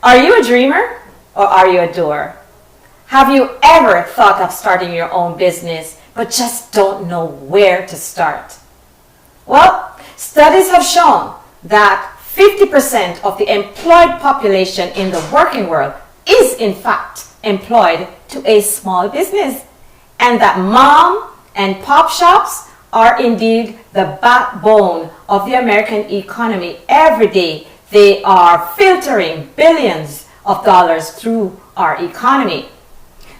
Are you a dreamer or are you a doer? Have you ever thought of starting your own business but just don't know where to start? Well, studies have shown that 50% of the employed population in the working world is in fact employed to a small business, and that mom and pop shops are indeed the backbone of the American economy. Every day they are filtering billions of dollars through our economy.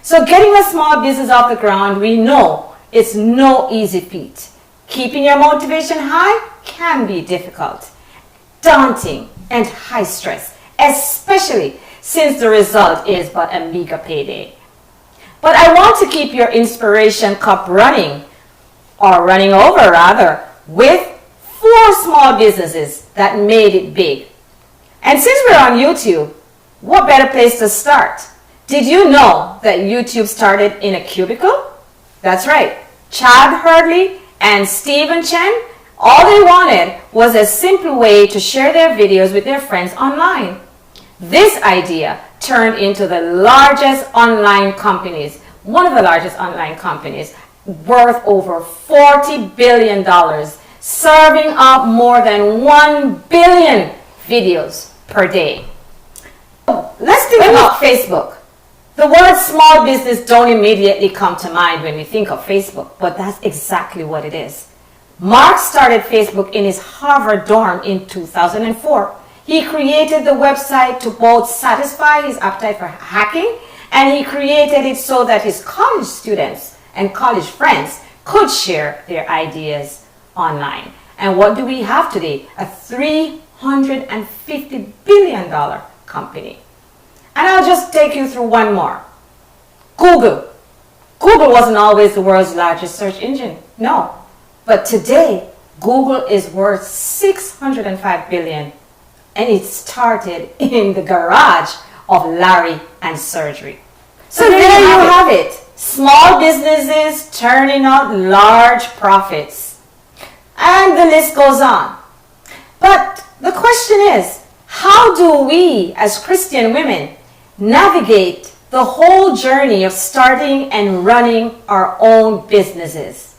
So getting a small business off the ground, we know it's no easy feat. Keeping your motivation high can be difficult, daunting, and high stress, especially since the result is but a meager payday. But I want to keep your inspiration cup running, or running over rather, with 4 small businesses that made it big. And since we're on YouTube, what better place to start? Did you know that YouTube started in a cubicle? That's right. Chad Hurley and Stephen Chen, all they wanted was a simple way to share their videos with their friends online. This idea turned into the largest online companies, one of the largest online companies, worth over $40 billion, serving up more than 1 billion videos per day. Let's think about Facebook. The word small business don't immediately come to mind when we think of Facebook, but that's exactly what it is. Mark started Facebook in his Harvard dorm in 2004. He created the website to both satisfy his appetite for hacking, and he created it so that his college students and college friends could share their ideas online. And what do we have today? A $350 billion company. And I'll just take you through one more. Google. Google wasn't always the world's largest search engine. No. But today, Google is worth $605 billion. And it started in the garage of Larry and Sergey. So there you have it. Small businesses turning out large profits. And the list goes on. But the question is, how do we as Christian women navigate the whole journey of starting and running our own businesses?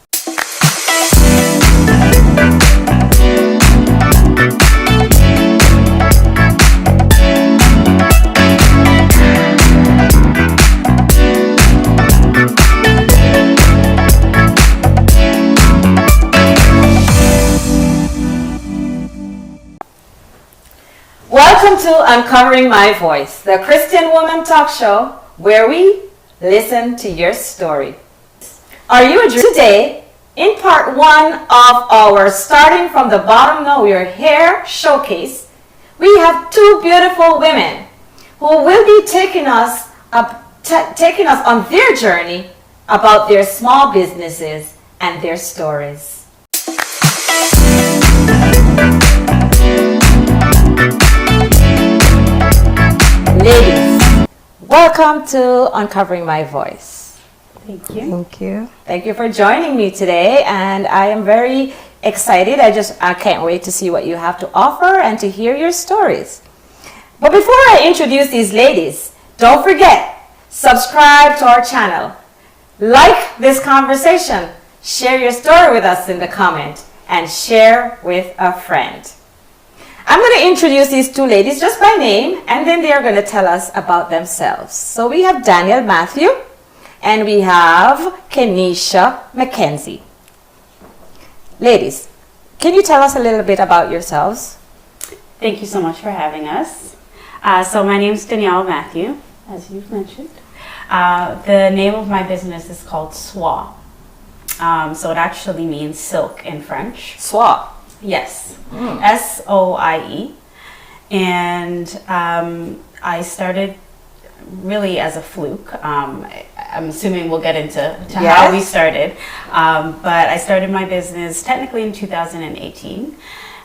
Welcome to Uncovering My Voice, the Christian Woman Talk Show, where we listen to your story. Are you a dreamer? Today, in part 1 of our Starting from the Bottom Nowhere Hair Showcase, we have 2 beautiful women who will be taking us on their journey about their small businesses and their stories. Ladies, welcome to Uncovering My Voice. Thank you. Thank you. Thank you for joining me today, and I am very excited. I can't wait to see what you have to offer and to hear your stories. But before I introduce these ladies, don't forget, subscribe to our channel, like this conversation, share your story with us in the comment, and share with a friend. I'm going to introduce these 2 ladies just by name, and then they are going to tell us about themselves. So we have Danielle Matthew, and we have Kenisha McKenzie. Ladies, can you tell us a little bit about yourselves? Thank you so much for having us. So my name is Danielle Matthew, as you've mentioned. The name of my business is called Soie. So it actually means silk in French. Soie. Yes, S-O-I-E. And I started really as a fluke. I'm assuming we'll get into how we started. But I started my business technically in 2018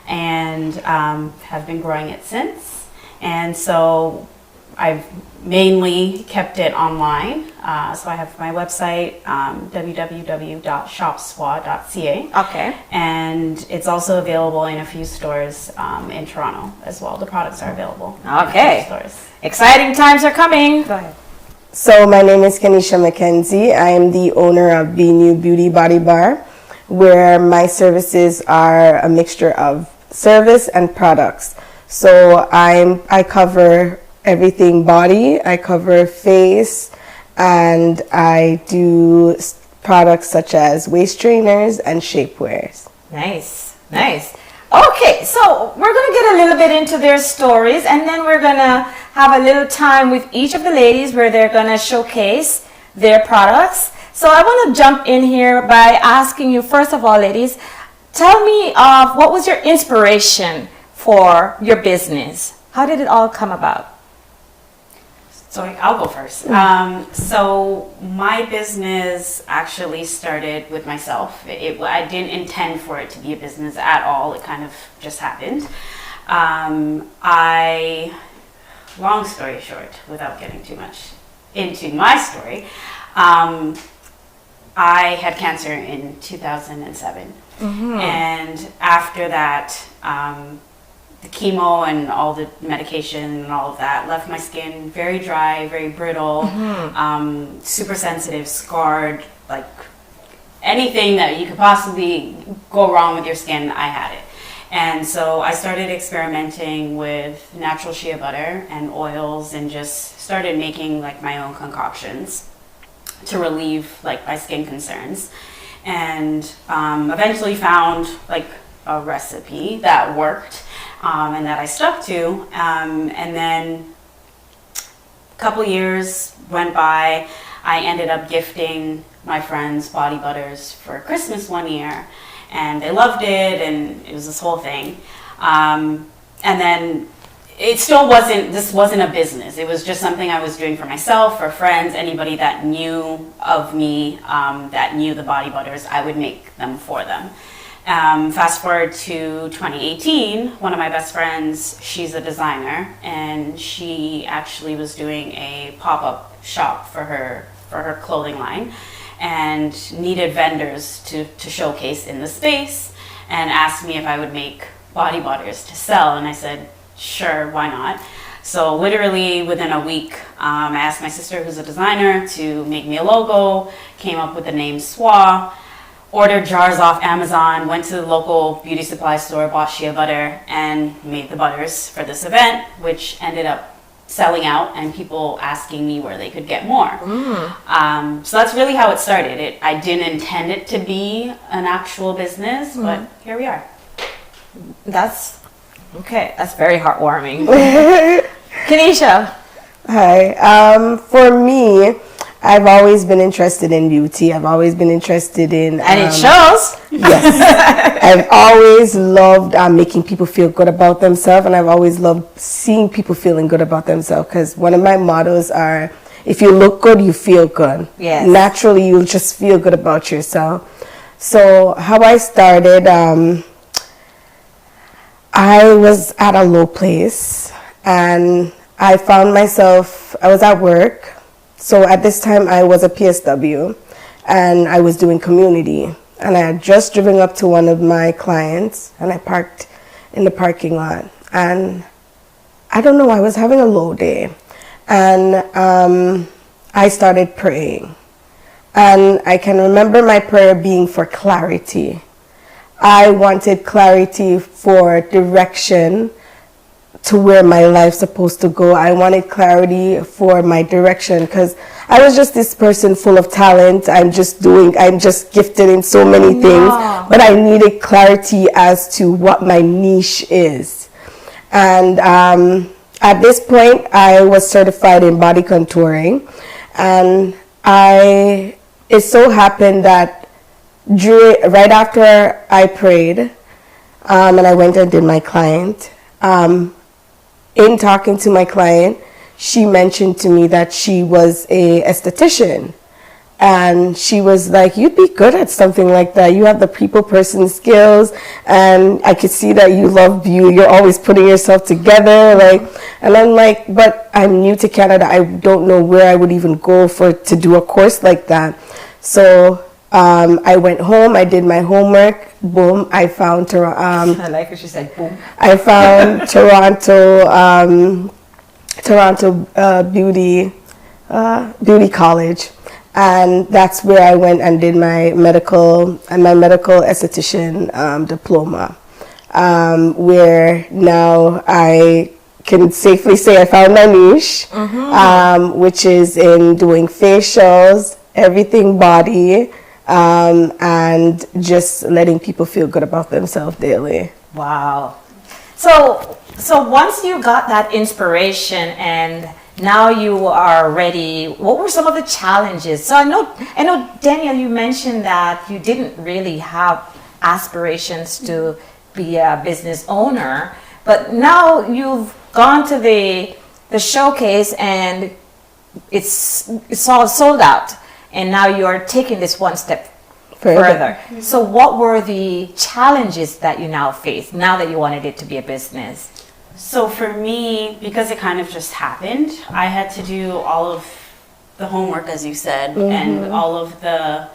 and have been growing it since. And so I've mainly kept it online. So I have my website, www.shopswa.ca. Okay. And it's also available in a few stores in Toronto as well. The products are available Okay. in a few stores. Exciting times are coming. Go ahead. So my name is Kenisha McKenzie. I am the owner of the New Beauty Body Bar, where my services are a mixture of service and products. So I cover everything body, I cover face, and I do products such as waist trainers and shapewears. Nice, nice. Okay, so we're going to get a little bit into their stories, and then we're going to have a little time with each of the ladies where they're going to showcase their products. So I want to jump in here by asking you, first of all, ladies, tell me what was your inspiration for your business? How did it all come about? So I'll go first. So my business actually started with myself. I didn't intend for it to be a business at all. It kind of just happened. Long story short, without getting too much into my story, I had cancer in 2007. And after that, the chemo and all the medication and all of that left my skin very dry, very brittle, super sensitive, scarred, like anything that you could possibly go wrong with your skin, I had it. And so I started experimenting with natural shea butter and oils and just started making like my own concoctions to relieve like my skin concerns. And eventually found like a recipe that worked. And that I stuck to, and then a couple years went by. I ended up gifting my friends body butters for Christmas one year, and they loved it, and it was this whole thing. And then it still wasn't a business. It was just something I was doing for myself, for friends, anybody that knew of me, that knew the body butters, I would make them for them. Fast forward to 2018, one of my best friends, she's a designer, and she actually was doing a pop-up shop for her clothing line and needed vendors to showcase in the space, and asked me if I would make body butters to sell, and I said, sure, why not? So literally within a week, I asked my sister, who's a designer, to make me a logo, came up with the name SWA, ordered jars off Amazon, went to the local beauty supply store, bought shea butter, and made the butters for this event, which ended up selling out and people asking me where they could get more. So that's really how it started. I didn't intend it to be an actual business, but here we are. That's very heartwarming. Kenisha. Hi. For me, I've always been interested in beauty. I've always been interested in... And it shows. Yes. I've always loved making people feel good about themselves, and I've always loved seeing people feeling good about themselves, because one of my mottos are, if you look good, you feel good. Yes. Naturally, you'll just feel good about yourself. So how I started, I was at a low place, and I found myself, I was at work. So at this time, I was a PSW, and I was doing community. And I had just driven up to one of my clients, and I parked in the parking lot. And I don't know, I was having a low day. And I started praying. And I can remember my prayer being for clarity. I wanted clarity for direction to where my life's supposed to go. I wanted clarity for my direction, because I was just this person full of talent. I'm just gifted in so many things, but I needed clarity as to what my niche is. And at this point, I was certified in body contouring, and it so happened that right after I prayed, and I went and did my client, in talking to my client, she mentioned to me that she was a esthetician. And she was like, you'd be good at something like that. You have the people person skills, and I could see that you love beauty. You're always putting yourself together. And I'm like, but I'm new to Canada. I don't know where I would even go to do a course like that. So I went home, I did my homework, boom, I found Toronto. I like what she said, boom. I found Toronto Toronto Beauty College, and that's where I went and did my medical esthetician diploma, where now I can safely say I found my niche, which is in doing facials, everything body, and just letting people feel good about themselves daily. Wow. So once you got that inspiration and now you are ready, what were some of the challenges? So I know Danielle, you mentioned that you didn't really have aspirations to be a business owner, but now you've gone to the showcase and it's all sold out, and now you're taking this one step further. So what were the challenges that you now face now that you wanted it to be a business? So for me, because it kind of just happened, I had to do all of the homework, as you said, and all of the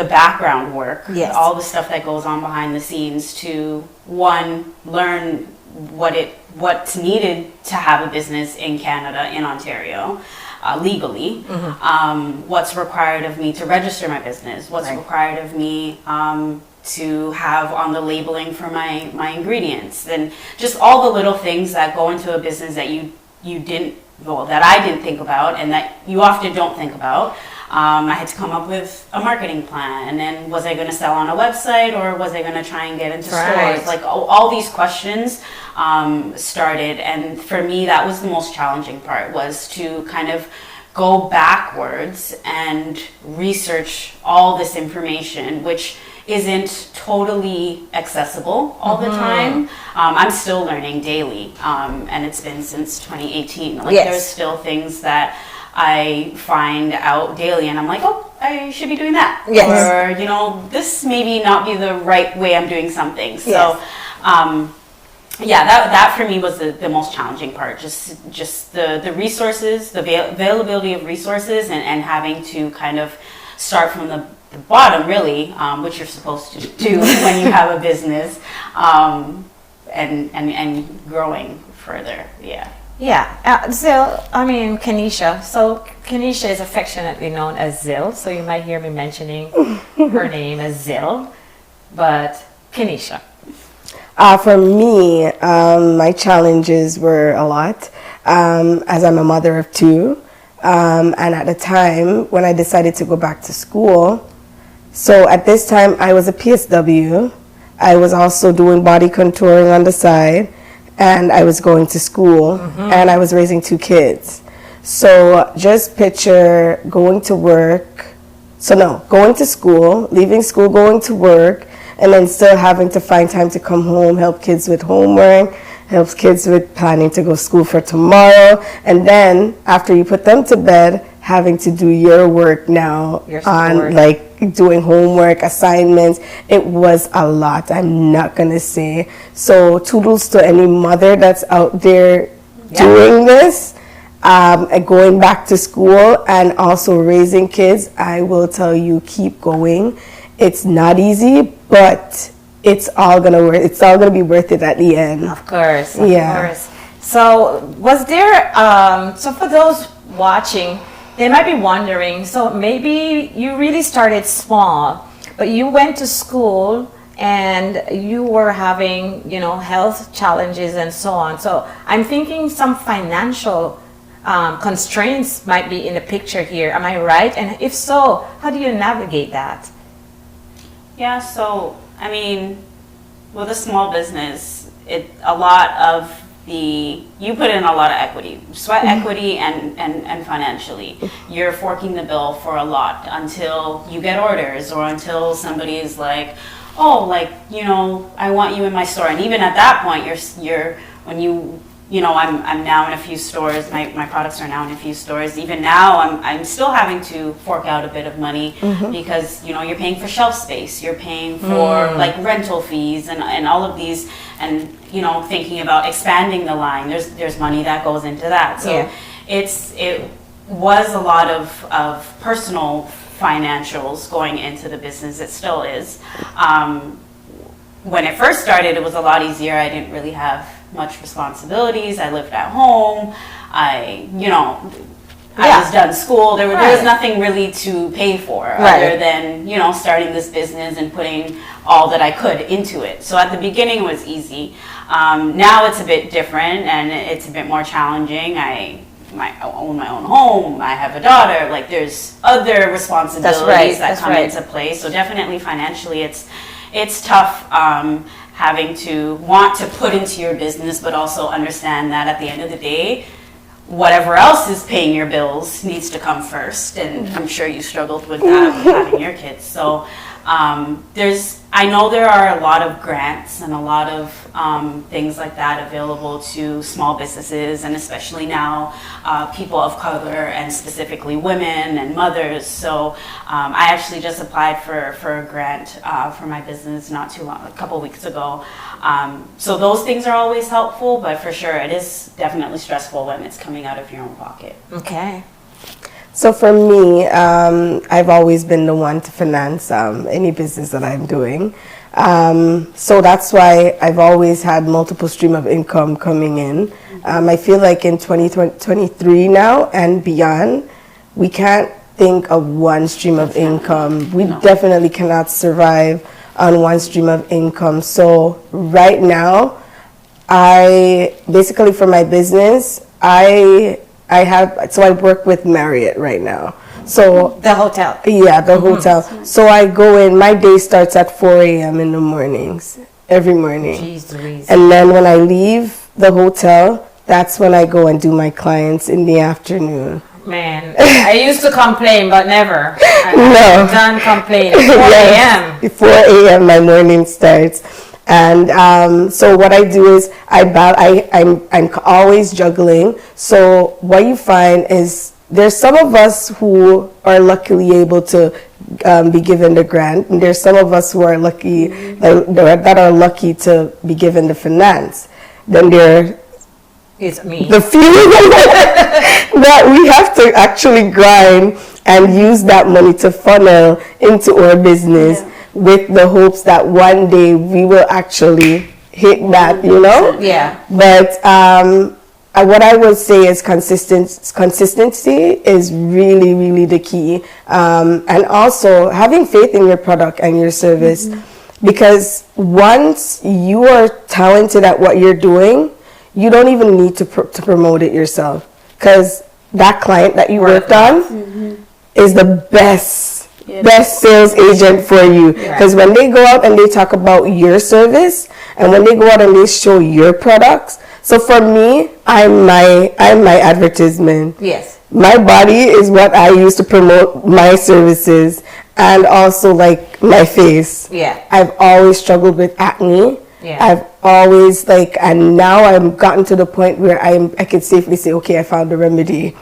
background work, all the stuff that goes on behind the scenes to, one, learn what's needed to have a business in Canada, in Ontario, legally, what's required of me to register my business, what's required of me to have on the labeling for my ingredients, and just all the little things that go into a business that that I didn't think about and that you often don't think about. I had to come up with a marketing plan, and then was I going to sell on a website, or was I going to try and get into stores? Like all these questions started, and for me that was the most challenging part, was to kind of go backwards and research all this information, which isn't totally accessible all the time. I'm still learning daily, and it's been since 2018. There's still things that I find out daily, and I'm like, oh, I should be doing that. Or, this maybe not be the right way I'm doing something. So, that for me was the most challenging part. Just the resources, the availability of resources, and having to kind of start from the bottom, really, which you're supposed to do when you have a business, and growing further. Kenisha. So Kenisha is affectionately known as Zill. So you might hear me mentioning her name as Zill, but Kenisha. For me, my challenges were a lot, as I'm a mother of two. And at the time when I decided to go back to school, so at this time I was a PSW. I was also doing body contouring on the side, and I was going to school, and I was raising two kids. So just picture going to school, leaving school, going to work, and then still having to find time to come home, help kids with homework, help kids with planning to go to school for tomorrow, and then after you put them to bed, having to do your work now on doing homework, assignments. It was a lot, I'm not gonna say. So toodles to any mother that's out there doing this, and going back to school and also raising kids. I will tell you, keep going. It's not easy, but it's all gonna work. It's all gonna be worth it at the end. Of course. So was there, so for those watching, they might be wondering, so maybe you really started small, but you went to school and you were having, health challenges and so on. So I'm thinking some financial constraints might be in the picture here. Am I right? And if so, how do you navigate that? Yeah, so, with a small business, you put in a lot of equity, sweat equity and financially. You're forking the bill for a lot until you get orders, or until somebody is like, I want you in my store. And even at that point, I'm now in a few stores, my products are now in a few stores. Even now, I'm still having to fork out a bit of money, because, you're paying for shelf space, you're paying for rental fees and all of these, and, thinking about expanding the line, there's money that goes into that. So it was a lot of personal financials going into the business. It still is. When it first started, it was a lot easier. I didn't really have much responsibilities. I lived at home. I Yeah. was done school. There was Right. nothing really to pay for Right. other than, starting this business and putting all that I could into it. So at the beginning it was easy. Now it's a bit different and it's a bit more challenging. I own my own home. I have a daughter. Like there's other responsibilities that come into play. So definitely financially it's tough having to want to put into your business, but also understand that at the end of the day, whatever else is paying your bills needs to come first. And I'm sure you struggled with that with having your kids. So I know there are a lot of grants and a lot of things like that available to small businesses, and especially now people of color and specifically women and mothers. So I actually just applied for a grant for my business not too long, a couple weeks ago. So those things are always helpful, but for sure it is definitely stressful when it's coming out of your own pocket. Okay. So for me, I've always been the one to finance any business that I'm doing. So that's why I've always had multiple stream of income coming in. I feel like in 2023 now and beyond, we can't think of one stream of income. We definitely cannot survive on one stream of income. So right now, basically for my business, I work with Marriott right now. So The hotel. yeah, the hotel. So I go in, my day starts at 4 a.m. in the mornings, every morning. Jeez Louise. And then when I leave the hotel, that's when I go and do my clients in the afternoon. Man, I used to complain, but never. No. I'm done complaining. 4 a.m. Yes, 4 a.m. my morning starts. And so what I do is I'm always juggling. So what you find is there's some of us who are luckily able to be given the grant, and there's some of us who are lucky that are lucky to be given the finance. Then there It's me. the few that we have to actually grind and use that money to funnel into our business with the hopes that one day we will actually hit that, Yeah. But what I would say is consistency is really, really the key. And also having faith in your product and your service. Because once you are talented at what you're doing, you don't even need to promote it yourself. Because that client that you worked on is the best sales agent for you. Because when they go out and they talk about your service, and when they go out and they show your products, so for me, I'm my advertisement. Yes. My body is what I use to promote my services, and also like my face. Yeah. I've always struggled with acne. Yeah. I've always and now I've gotten to the point where I can safely say, okay, I found the remedy.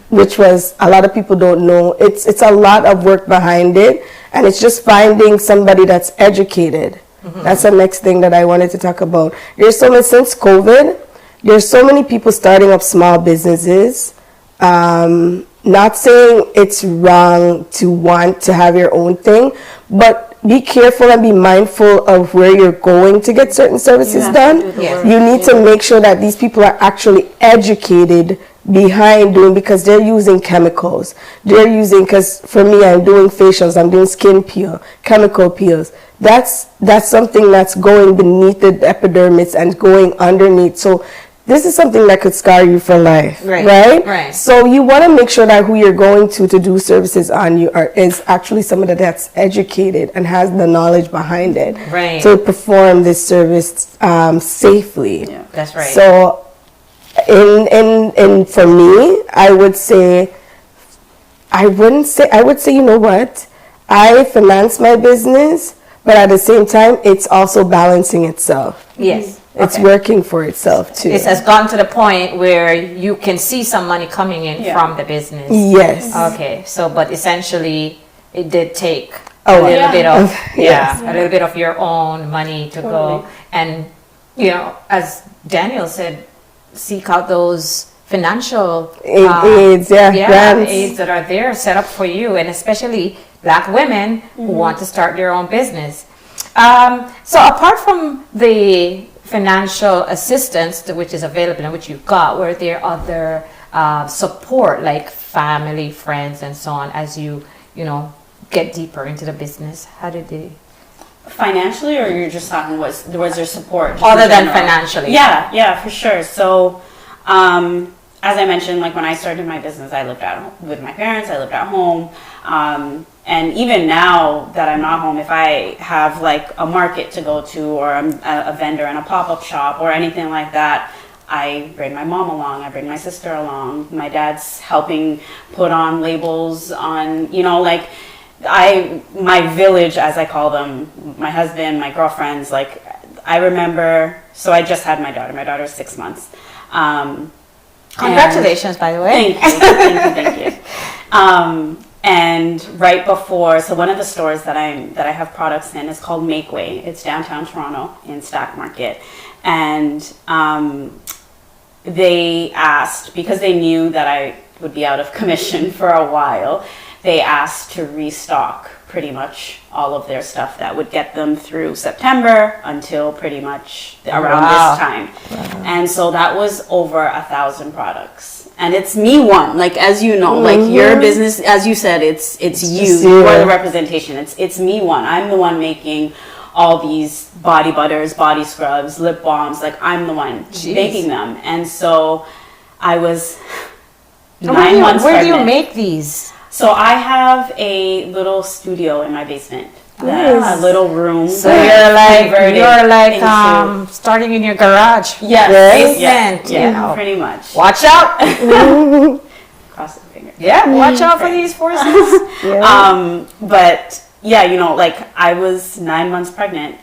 Which was, a lot of people don't know. It's a lot of work behind it, and it's just finding somebody that's educated. That's the next thing that I wanted to talk about. Since COVID, there's so many people starting up small businesses. Not saying it's wrong to want to have your own thing, but be careful and be mindful of where you're going to get certain services done. You need to make sure that these people are actually educated behind doing, because they're using chemicals. Because for me, I'm doing facials, I'm doing skin peel, chemical peels. That's something that's going beneath the epidermis and going underneath. So this is something that could scar you for life, right? So you want to make sure that who you're going to do services on you is actually somebody that's educated and has the knowledge behind it to perform this service safely. Yeah, that's right. So in for me, I would say, you know what? I finance my business, but at the same time, it's also balancing itself. Yes. It's working for itself too. It has gotten to the point where you can see some money coming in from the business. Yes. Okay. So, but essentially, it did take a little bit of a little bit of your own money to go, and as Daniel said, seek out those financial aids, grants. aids that are there set up for you, and especially Black women who want to start their own business. So apart from the financial assistance, which is available and which you got, were there other support, like family, friends, and so on, as you get deeper into the business? How did they? Financially, or you're just talking, was there support? just Other in than general? financially. Yeah, for sure. So, as I mentioned, like when I started my business, I lived with my parents, I lived at home. And even now that I'm not home, if I have like a market to go to, or I'm a vendor in a pop-up shop or anything like that, I bring my mom along, I bring my sister along. My dad's helping put on labels on, like my village, as I call them, my husband, my girlfriends, like I remember, so I just had my daughter. My daughter's 6 months. Congratulations, by the way. Thank you. And right before, so one of the stores that I have products in is called Makeway. It's downtown Toronto in Stack Market. And they asked, because they knew that I would be out of commission for a while, they asked to restock pretty much all of their stuff that would get them through September until pretty much around this time. And so that was over 1,000 products. And it's me one, like, as you know, like your business, as you said, it's you, you are the representation. It's me one. I'm the one making all these body butters, body scrubs, lip balms, like I'm the one making them. And so I was 9 months Where pregnant. do you make these? So I have a little studio in my basement, a little room. So you're like into- starting in your garage. Yes, Basement, yeah, pretty much. Watch out. Cross the finger. Yeah, watch out for these forces. But yeah, like I was 9 months pregnant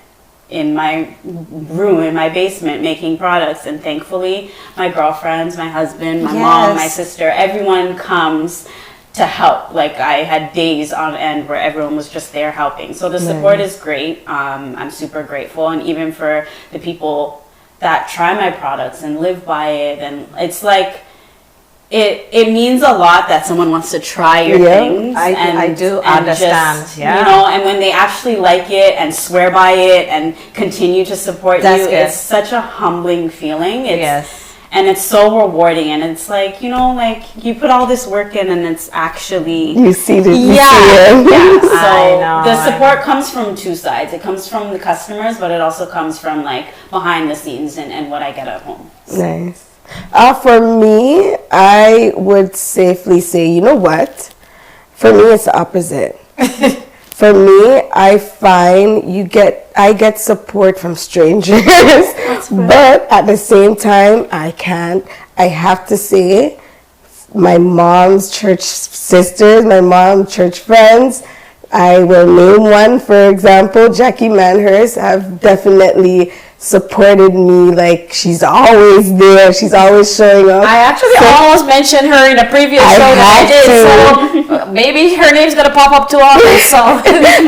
in my room, in my basement, making products. And thankfully, my girlfriends, my husband, my mom, my sister, everyone comes to help. Like I had days on end where everyone was just there helping. So the support is great. I'm super grateful. And even for the people that try my products and live by it, and it's like, it means a lot that someone wants to try your things. I do understand. Just, and when they actually like it and swear by it and continue to support you, it's such a humbling feeling. And it's so rewarding, and it's like, like you put all this work in and it's actually... You see the So the support comes from two sides. It comes from the customers, but it also comes from like behind the scenes and what I get at home. Nice. For me, I would safely say, you know what? For me, it's the opposite. For me, I find I get support from strangers, but at the same time, I have to say, my mom's church sisters, my mom's church friends, I will name one, for example, Jackie Manhurst, have definitely supported me. Like, she's always there, she's always showing up. I actually almost mentioned her in a previous show that I did, so maybe her name's gonna pop up too often, so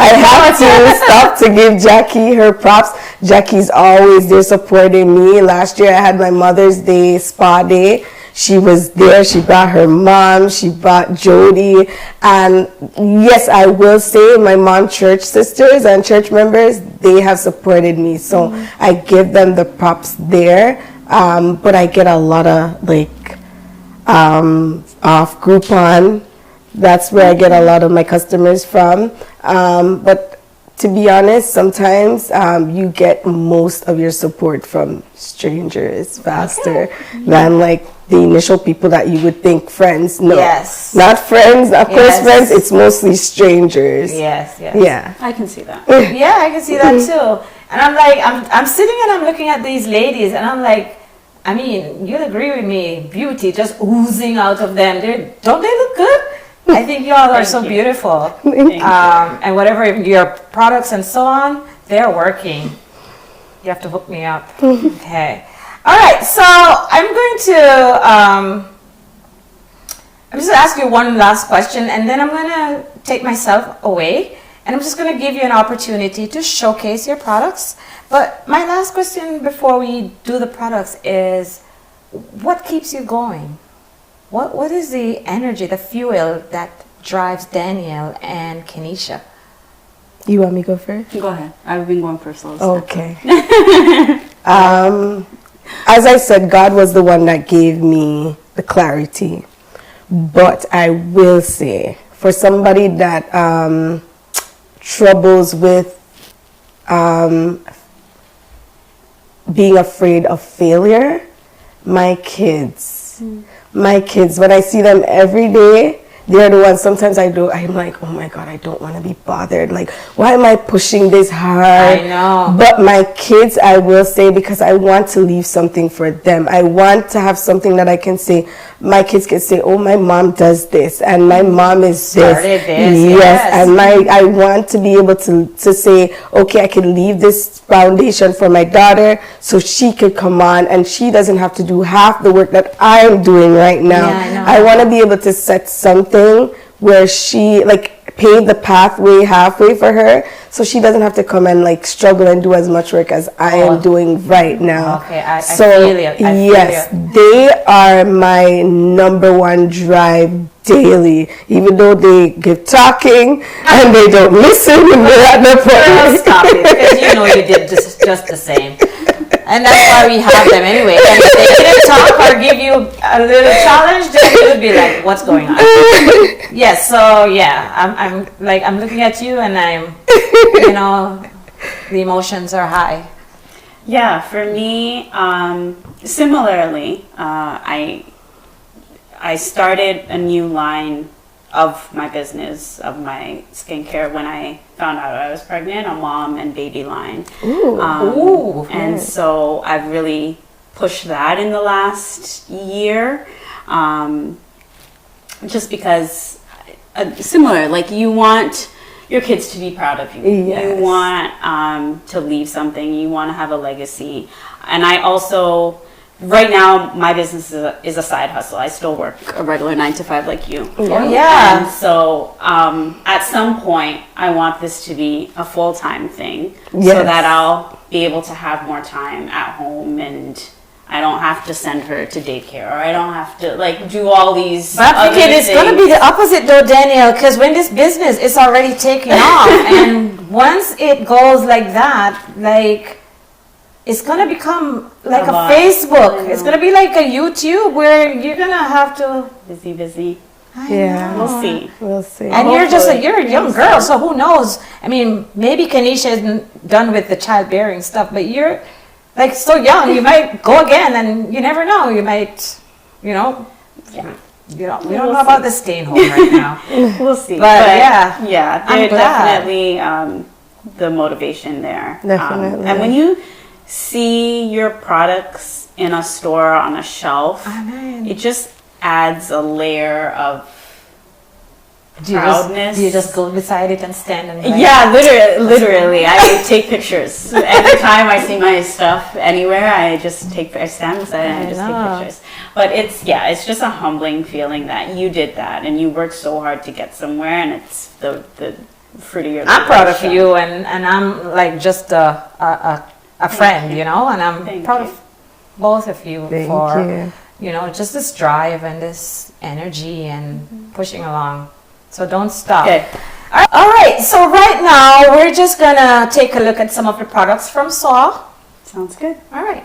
I have to stop to give Jackie her props. Jackie's always there supporting me. Last year I had my Mother's Day spa day. She was there. She brought her mom. She brought Jody. And yes, I will say my mom church sisters and church members, they have supported me. So I give them the props there. But I get a lot of off Groupon. That's where I get a lot of my customers from. But to be honest, sometimes you get most of your support from strangers faster than the initial people that you would think friends. No, not friends. Of course, friends. It's mostly strangers. Yeah, I can see that. Yeah, I can see that too. And I'm like, I'm sitting and I'm looking at these ladies, and I'm like, I mean, you'll agree with me, beauty just oozing out of them. Don't they look good? I think y'all are so beautiful. And whatever your products and so on, they're working. You have to hook me up. Okay. All right. So I'm just going to ask you one last question, and then I'm going to take myself away, and I'm just going to give you an opportunity to showcase your products. But my last question before we do the products is, what keeps you going? What is the energy, the fuel that drives Danielle and Kenisha? You want me to go first? Go ahead. I've been going first. Okay. As I said, God was the one that gave me the clarity. But I will say, for somebody that troubles with being afraid of failure, my kids, when I see them every day, they're the ones, sometimes I'm like, oh my God, I don't want to be bothered. Like, why am I pushing this hard? I know. But my kids, I will say, because I want to leave something for them. I want to have something that I can say, my kids can say, oh, my mom does this, and my mom is Started this, yes. And I want to be able to say, okay, I can leave this foundation for my daughter so she could come on and she doesn't have to do half the work that I'm doing right now. Yeah, I know. I want to be able to set something where she, like, pave the pathway halfway for her so she doesn't have to come and like struggle and do as much work as I am doing right now. Okay, I feel you. Yes, they are my number one drive daily, even though they get talking and they don't listen when they're at the point. Stop it, because you know you did just the same. And that's why we have them anyway. And if they didn't talk or give you a little challenge, then you would be like, what's going on? Yes, so yeah, I'm looking at you and the emotions are high. Yeah, for me, similarly, I started a new line of my business, of my skincare, when I found out I was pregnant, a mom and baby line. And so I've really pushed that in the last year, just because, similar, like, you want your kids to be proud of you. Yes. You want to leave something. You want to have a legacy. And I also, right now, my business is a side hustle. I still work a regular 9 to 5 like you. Yeah. And so at some point, I want this to be a full-time thing, so that I'll be able to have more time at home, and I don't have to send her to daycare, or I don't have to like do all these. But I'm thinking it's going to be the opposite though, Danielle, because when this business is already taking off, and once it goes like that, like, it's going to become like a Facebook. It's going to be like a YouTube where you're going to have to... Busy. Yeah. We'll see. And you're a young girl, so who knows? I mean, maybe Kenisha isn't done with the childbearing stuff, but you're like so young. You might go again, and you never know. You might, we don't know about the staying home right now. We'll see. But yeah, I'm there's glad. definitely the motivation there. Definitely. And when you see your products in a store on a shelf, it just adds a layer of proudness. Do you just go beside it and stand and write? Yeah, literally. I take pictures. Every time I see my stuff anywhere, I stand beside it and I just take pictures. But it's just a humbling feeling that you did that and you worked so hard to get somewhere, and it's the fruit of your labor. I'm proud of you, and I'm like just a friend, and I'm proud of both of you for just this drive and this energy and pushing along. So don't stop. Okay. All right, so right now we're just gonna take a look at some of the products from SAW. Sounds good. All right.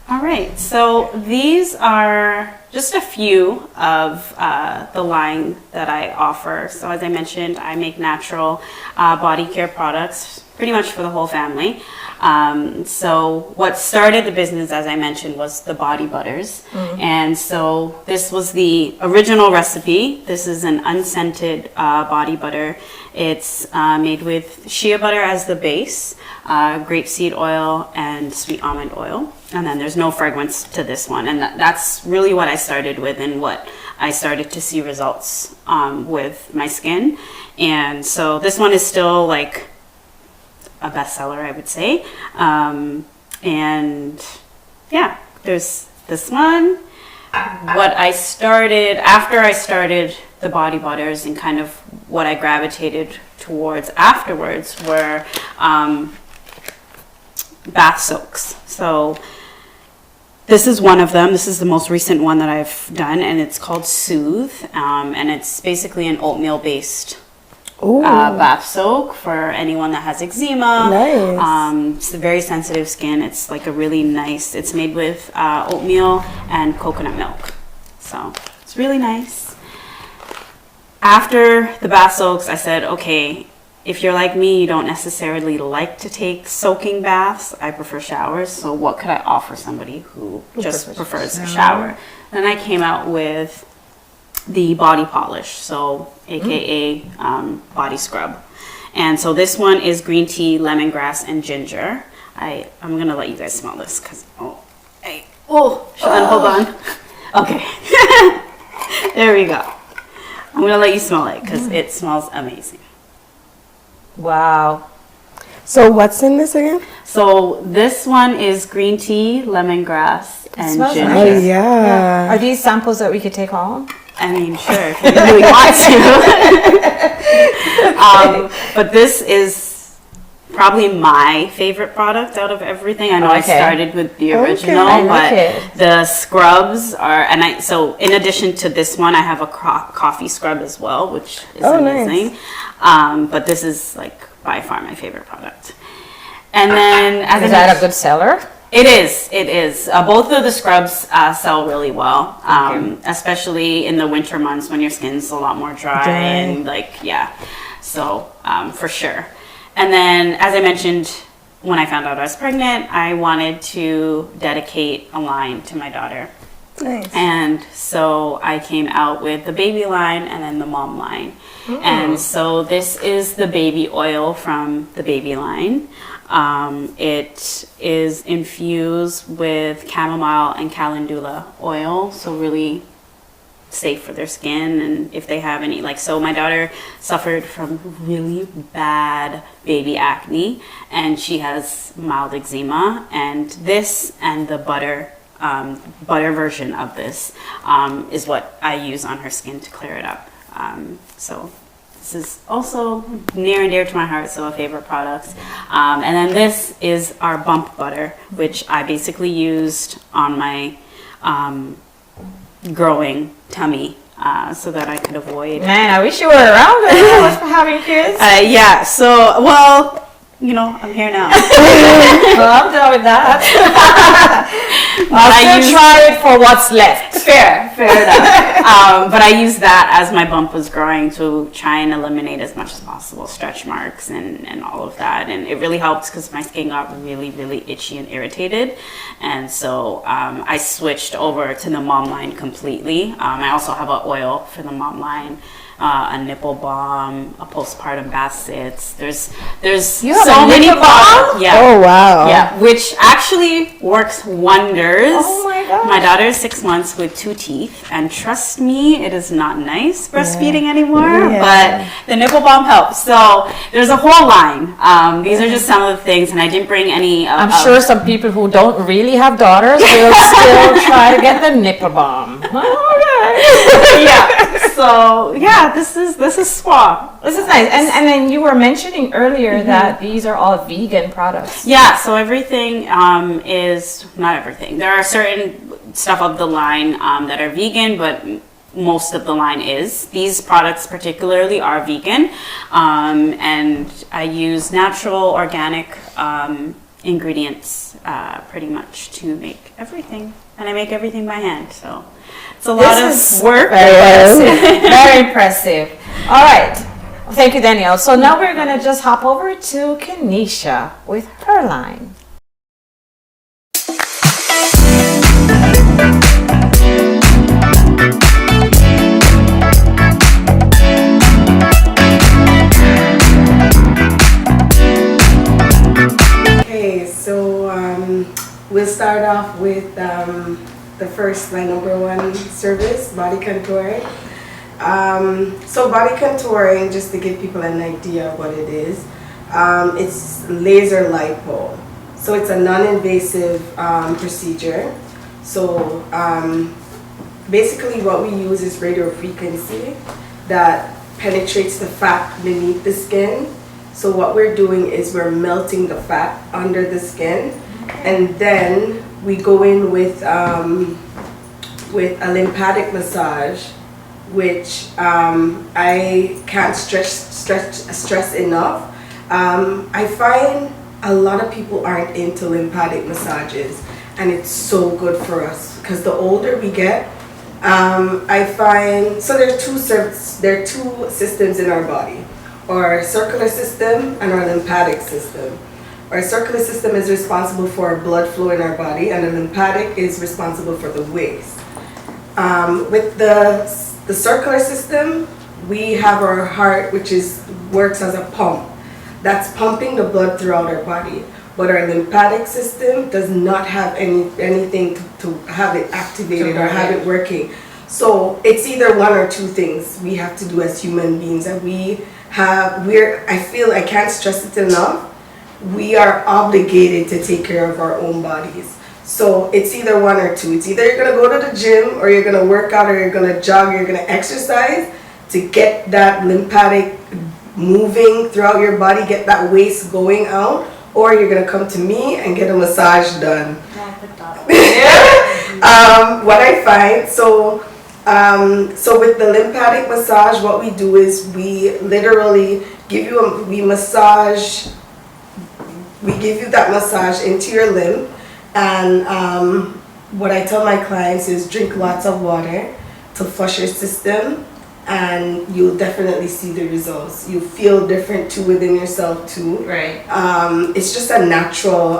All right, so these are just a few of the line that I offer. So as I mentioned, I make natural body care products pretty much for the whole family. So what started the business, as I mentioned, was the body butters. And so this was the original recipe. This is an unscented body butter. It's made with shea butter as the base, grapeseed oil, and sweet almond oil. And then there's no fragrance to this one. And that's really what I started with and what I started to see results with my skin. And so this one is still like a bestseller, I would say. And yeah, there's this one. What I started, after I started the body butters, and kind of what I gravitated towards afterwards were bath soaks. So this is one of them. This is the most recent one that I've done, and it's called Soothe. And it's basically an oatmeal-based Ooh. bath soak for anyone that has eczema. Nice. It's a very sensitive skin. It's like a really nice, it's made with oatmeal and coconut milk. So it's really nice. After the bath soaks, I said, okay, if you're like me, you don't necessarily like to take soaking baths. I prefer showers. So what could I offer somebody who just prefers a shower? Then I came out with the body polish, so aka body scrub. And so this one is green tea, lemongrass, and ginger. I'm gonna let you guys smell this because hold on. Okay, there we go. I'm gonna let you smell it because it smells amazing. Wow. So what's in this again? So this one is green tea, lemongrass, and smells ginger. nice. Oh yeah. Are these samples that we could take home? I mean, sure, if you really want to. But this is probably my favorite product out of everything. I know I started with the original, I like but it. the scrubs are, so in addition to this one, I have a coffee scrub as well, which is amazing. Nice. But this is like by far my favorite product. And then, as Is that a good seller? It is. Both of the scrubs sell really well, especially in the winter months when your skin's a lot more dry. And so for sure. And then, as I mentioned, when I found out I was pregnant, I wanted to dedicate a line to my daughter. Nice. And so I came out with the baby line and then the mom line. And so this is the baby oil from the baby line. It is infused with chamomile and calendula oil, so really safe for their skin. And if they have any, so my daughter suffered from really bad baby acne, and she has mild eczema, and this and the butter version of this is what I use on her skin to clear it up. So this is also near and dear to my heart, so a favorite product. And then this is our bump butter, which I basically used on my growing tummy so that I could avoid. Man, I wish you were around when I was having kids. Yeah, so, well, I'm here now. Well, I'm done with that. I'll still try it for what's left. Fair enough. But I used that as my bump was growing to try and eliminate as much as possible stretch marks and all of that. And it really helps because my skin got really, really itchy and irritated. And so I switched over to the mom line completely. I also have an oil for the mom line. A nipple balm, a postpartum bath sits. There's You have so a many nipple products. balm? Yeah. Oh wow. Yeah, which actually works wonders. Oh my gosh. My daughter is 6 months with 2 teeth, and trust me, it is not nice breastfeeding anymore, but the nipple balm helps. So there's a whole line. These are just some of the things, and I didn't bring any. I'm sure some people who don't really have daughters will still try to get the nipple balm. Okay. Yeah. So yeah, this is spa. This is nice. And then you were mentioning earlier that these are all vegan products. Yeah, so everything is not everything. There are certain stuff of the line that are vegan, but most of the line is. These products particularly are vegan, and I use natural, organic ingredients pretty much to make everything, and I make everything by hand. So it's a lot of work. Very impressive. All right. Thank you, Danielle. So now we're going to just hop over to Kenisha with her line. Okay, so we'll start off with the first, my #1 service, body contouring. So body contouring, just to give people an idea of what it is, it's laser lipo. So it's a non-invasive procedure. So basically what we use is radio frequency that penetrates the fat beneath the skin. So what we're doing is we're melting the fat under the skin, and then we go in with a lymphatic massage which I can't stress enough. I find a lot of people aren't into lymphatic massages, and it's so good for us because the older we get, I find so there are two systems in our body, our circular system and our lymphatic system. Our circular system is responsible for blood flow in our body, and the lymphatic is responsible for the waste. With the circular system, we have our heart, which works as a pump. That's pumping the blood throughout our body. But our lymphatic system does not have anything to have it activated or have it working. So it's either one or two things we have to do as human beings, and I feel I can't stress it enough. We are obligated to take care of our own bodies. So it's either one or two. It's either you're going to go to the gym, or you're going to work out, or you're going to jog, or you're going to exercise to get that lymphatic moving throughout your body, get that waste going out, or you're going to come to me and get a massage done. What I find, so with the lymphatic massage, what we do is we literally give you that massage into your limb, and what I tell my clients is drink lots of water to flush your system, and you'll definitely see the results. You feel different too within yourself too. Right. It's just a natural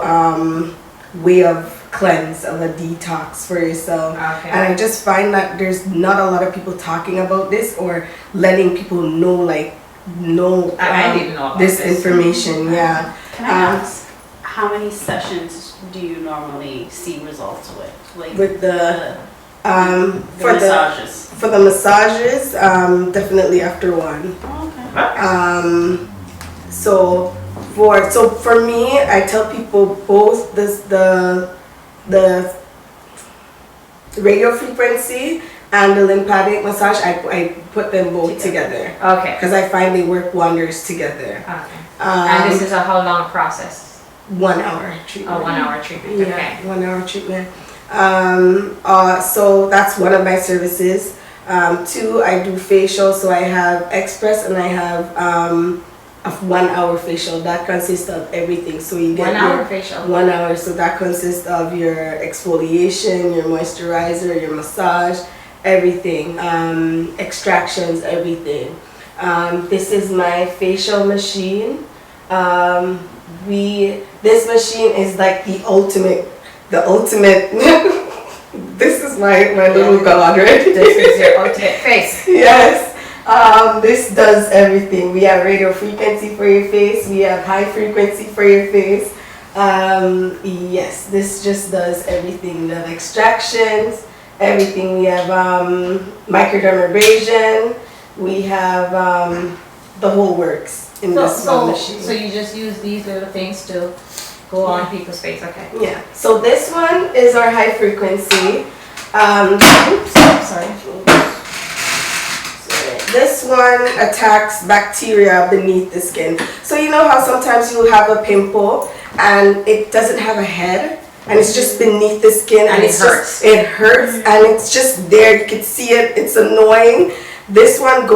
way of cleanse, of a detox for yourself. Okay. And I just find that there's not a lot of people talking about this or letting people know, I didn't know about this this information. Yeah. Can I ask, how many sessions do you normally see results with? Like With the massages? For the massages, definitely after one. Oh, okay. So for me, I tell people both the radio frequency and the lymphatic massage, I put them both together. Okay. Because I find they work wonders together. Okay. And this is a how long process? 1 hour treatment. A 1 hour treatment. Yeah, Okay. 1 hour treatment. So that's one of my services. Two, I do facial, so I have express and I have a 1 hour facial. That consists of everything. So you get 1 hour facial. 1 hour. So that consists of your exfoliation, your moisturizer, your massage, everything, extractions, everything. This is my facial machine. This machine is like the ultimate. This is my little god, right? This is your ultimate face. Yes. This does everything. We have radio frequency for your face. We have high frequency for your face. Yes, this just does everything. We have extractions, everything. We have microdermabrasion. We have the whole works in this one machine. So you just use these little things to go on people's face, okay? Yeah. So this one is our high frequency. Oops, sorry. This one attacks bacteria beneath the skin. So you know how sometimes you have a pimple and it doesn't have a head and it's just beneath the skin and it hurts. It hurts and it's just there. You can see it. It's annoying. This one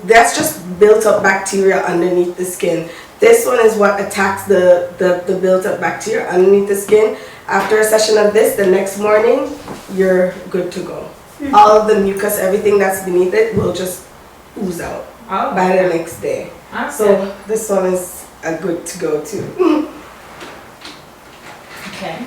that's just built up bacteria underneath the skin. This one is what attacks the built up bacteria underneath the skin. After a session of this, the next morning, you're good to go. All of the mucus, everything that's beneath it will just ooze out by the next day. Okay. So this one is a good to go too. Okay.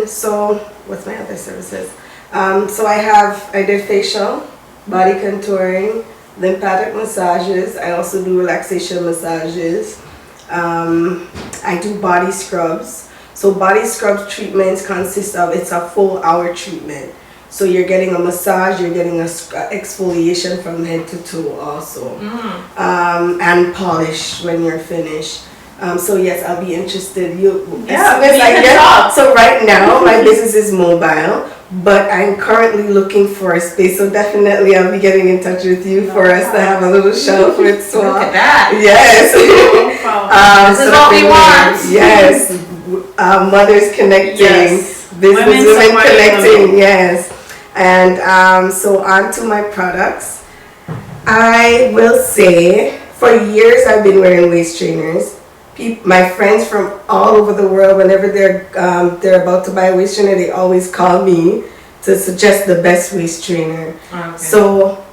So what's my other services? So I did facial, body contouring, lymphatic massages. I also do relaxation massages. I do body scrubs. So body scrub treatments consist of, it's a full hour treatment. So you're getting a massage, you're getting a exfoliation from head to toe also. And polish when you're finished. So yes, I'll be interested. As soon as I get so right now my business is mobile, but I'm currently looking for a space, so definitely I'll be getting in touch with you for us to have a little shelf with swap. Look at that. Yes. This is what we want. Yes. Mothers connecting. Yes. Women supporting connecting. women. Yes. And so on to my products. I will say, for years I've been wearing waist trainers. My friends from all over the world, whenever they're about to buy a waist trainer, they always call me to suggest the best waist trainer. Okay. So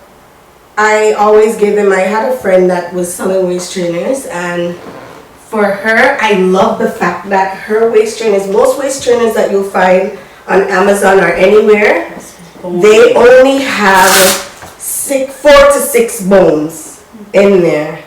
I always gave them. I had a friend that was selling waist trainers, and for her, I love the fact that her waist trainers, most waist trainers that you'll find on Amazon or anywhere, they only have 4 to 6 bones in there.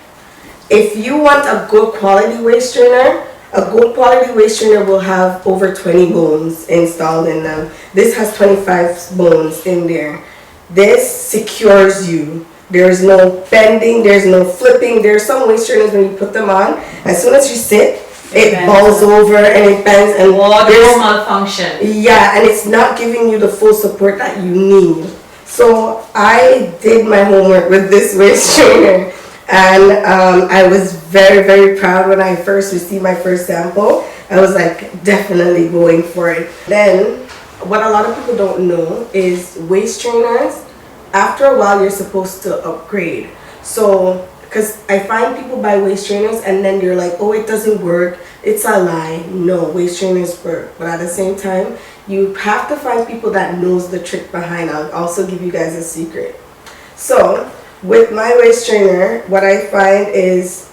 If you want a good quality waist trainer, will have over 20 bones installed in them. This has 25 bones in there. This secures you. There's no bending, there's no flipping. There's some waist trainers when you put them on, as soon as you sit, it falls over and it bends and there's malfunction. Yeah, and it's not giving you the full support that you need. So I did my homework with this waist trainer. And I was very, very proud when I first received my first sample. I was like, definitely going for it. Then, what a lot of people don't know is waist trainers, after a while, you're supposed to upgrade. So, because I find people buy waist trainers and then they're like, oh, it doesn't work. It's a lie. No, waist trainers work. But at the same time, you have to find people that knows the trick behind. I'll also give you guys a secret. So, with my waist trainer, what I find is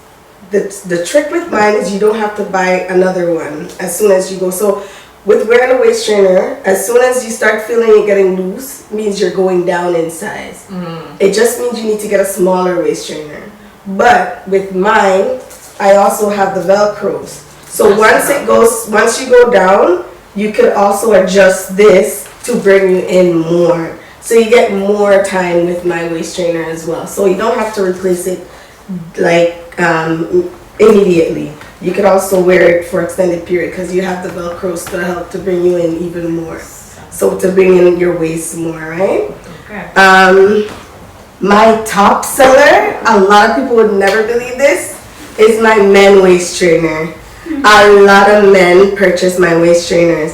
the trick with mine is you don't have to buy another one as soon as you go. So with wearing a waist trainer, as soon as you start feeling it getting loose, means you're going down in size. It just means you need to get a smaller waist trainer. But with mine, I also have the Velcros. So once you go down, you could also adjust this to bring you in more. So you get more time with my waist trainer as well. So you don't have to replace it like immediately. You could also wear it for extended period because you have the Velcros to help to bring you in even more. So to bring in your waist more, right? Okay. My top seller, a lot of people would never believe this, is my men waist trainer. A lot of men purchase my waist trainers.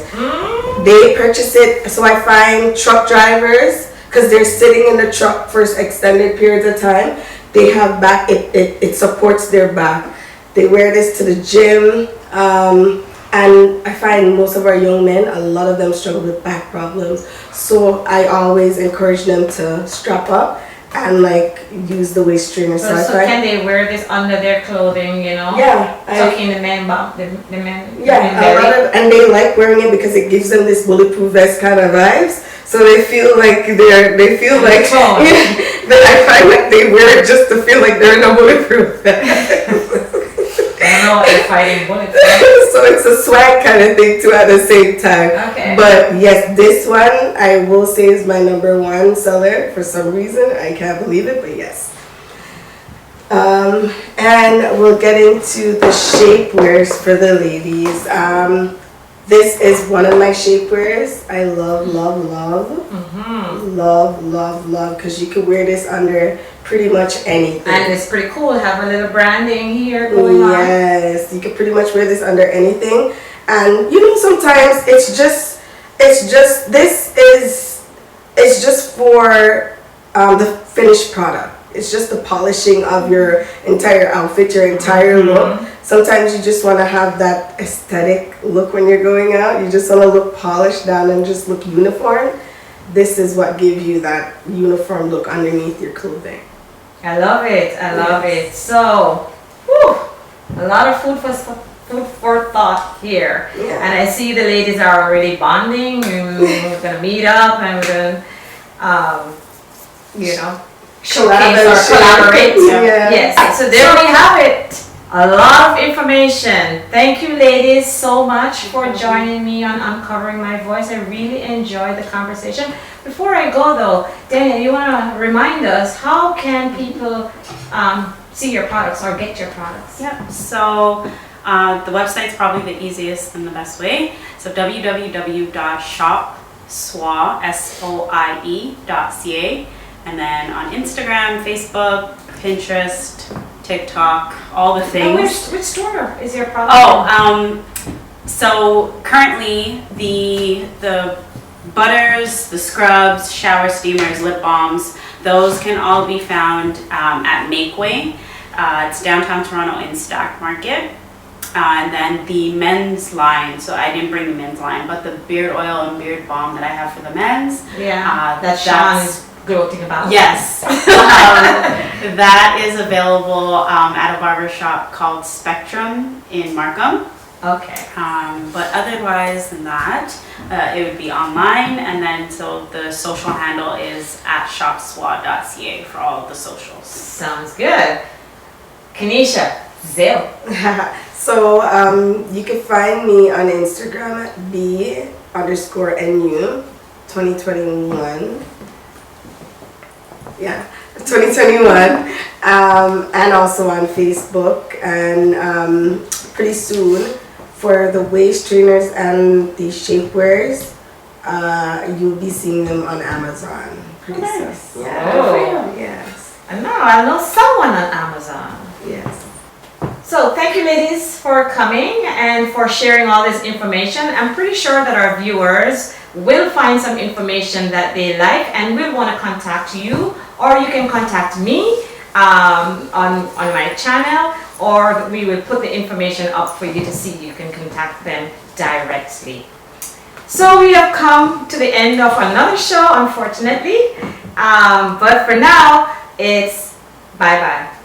They purchase it, so I find truck drivers, because they're sitting in the truck for extended periods of time, they have back, it supports their back. They wear this to the gym, and I find most of our young men, a lot of them struggle with back problems. So I always encourage them to strap up and like use the waist trainer. So can they wear this under their clothing, you know? Yeah. Tucking the men back, the men. Yeah, and they like wearing it because it gives them this bulletproof vest kind of vibes. So they feel like that I find like they wear it just to feel like they're in a bulletproof vest. I know they're fighting bullets. So it's a swag kind of thing too at the same time. Okay. But yes, this one I will say is my #1 seller for some reason. I can't believe it, but yes. And we'll get into the shapewears for the ladies. This is one of my shapewears. I love, because you can wear this under pretty much anything. And it's pretty cool. Have a little branding here going on. Yes, you can pretty much wear this under anything. And you know, sometimes it's just for the finished product. It's just the polishing of your entire outfit, your entire look. Sometimes you just want to have that aesthetic look when you're going out. You just want to look polished down and just look uniform. This is what gives you that uniform look underneath your clothing. I love it. I love it. So, a lot of food for thought here. Yeah. And I see the ladies are already bonding. We're going to meet up and we're going to, showcase or collaborate. Yeah. Yes. So there we have it. A lot of information. Thank you, ladies, so much for joining me on Uncovering My Voice. I really enjoyed the conversation. Before I go, though, Daniel, you want to remind us, how can people see your products or get your products? Yep. So the website's probably the easiest and the best way. So www.shop, SOIE, SOIE.ca. And then on Instagram, Facebook, Pinterest, TikTok, all the And things. which store is your product? So currently the butters, the scrubs, shower steamers, lip balms, those can all be found at Makeway. It's downtown Toronto in Stack Market. And then the men's line, so I didn't bring the men's line, but the beard oil and beard balm that I have for the men's. that Sean is gloating about. Yes. That is available at a barber shop called Spectrum in Markham. Okay. But otherwise than that, it would be online, and then so the social handle is at shopswa.ca for all of the socials. Sounds good. Kanisha, Zil. So you can find me on Instagram at B_NU 2021. Yeah, 2021. And also on Facebook. And pretty soon for the waist trainers and the shapewears, you'll be seeing them on Amazon. Pretty Nice. soon. Yeah. Oh. Yes. I know someone on Amazon. Yes. So thank you ladies for coming and for sharing all this information. I'm pretty sure that our viewers will find some information that they like and will want to contact you, or you can contact me on my channel, or we will put the information up for you to see. You can contact them directly. So we have come to the end of another show, unfortunately, but for now it's bye-bye.